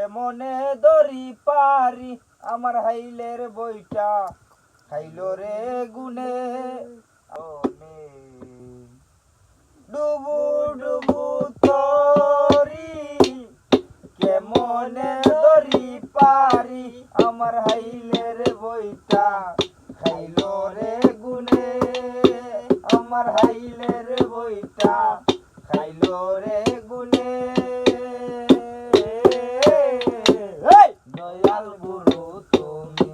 কেমনে দরি পারি আমার হাইলের বইটা খাইলো রে গুনে ডুবু ডুবু তরি কেমনে দরি পারি আমার হাইলের বইটা খাইলো রে গুনে আমার হাইলের বইটা খাইলো রে গুনে দয়াল গুরু তুমি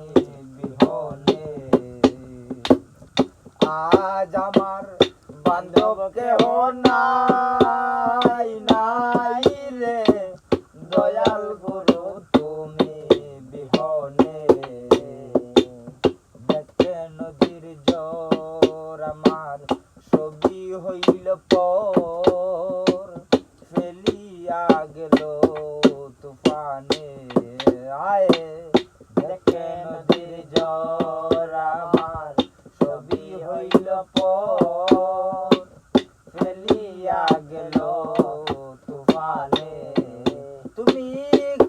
বিহনে আজ আমার বান্ধব কেহ নাই নাই রে দয়াল গুরু তুমি বিহনে দেখে নদীর জোর আমার ছবি হইল পর ফেলিয়া গেল তুফানে আয়ে দেখে নদীর জোর আমার ছবি হইল পর ফেলিয়া গেল তুফানে তুমি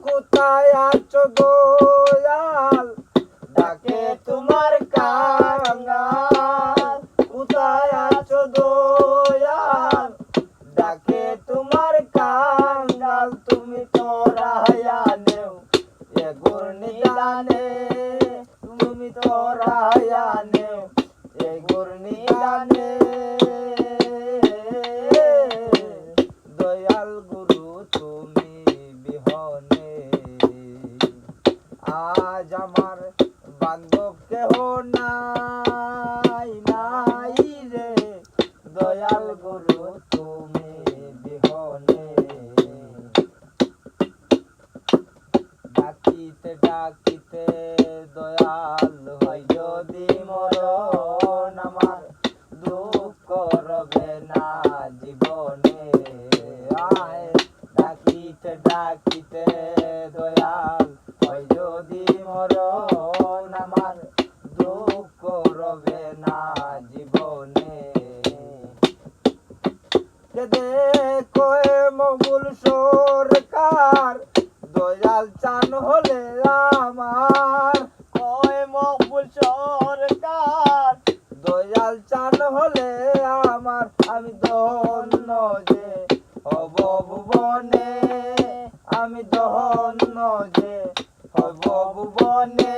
কোথায় আছো দয়াল ডাকে তোমার কাঙ্গাল কোথায় আছো দয়াল ডাকে তোমার কাঙ্গাল তুমি তো রায়ানেও এ গুরনিদানে তুমি তো রায়ানেও এ গুরনিদানে দয়াল গুরু তুমি বিহনে আজ আমার বান্ধব কেহ নাই নাই রে দয়াল গুরু তুমি বিহনে ডাকিতে ডাকিতে দয়াল হয় যদি মরণ আমার দুঃখ রবে না জীবনে আয় ডাকিতে ডাকিতে দয়াল হয় যদি মরণ আমার দুঃখ রবে না জীবনে দেখো মঙ্গল সরকার দয়াল চান হলে আমার কয় মকবুল সরকার দয়াল চান হলে আমার আমি ধন্য যে হব ভুবনে আমি ধন্য যে হব ভুবনে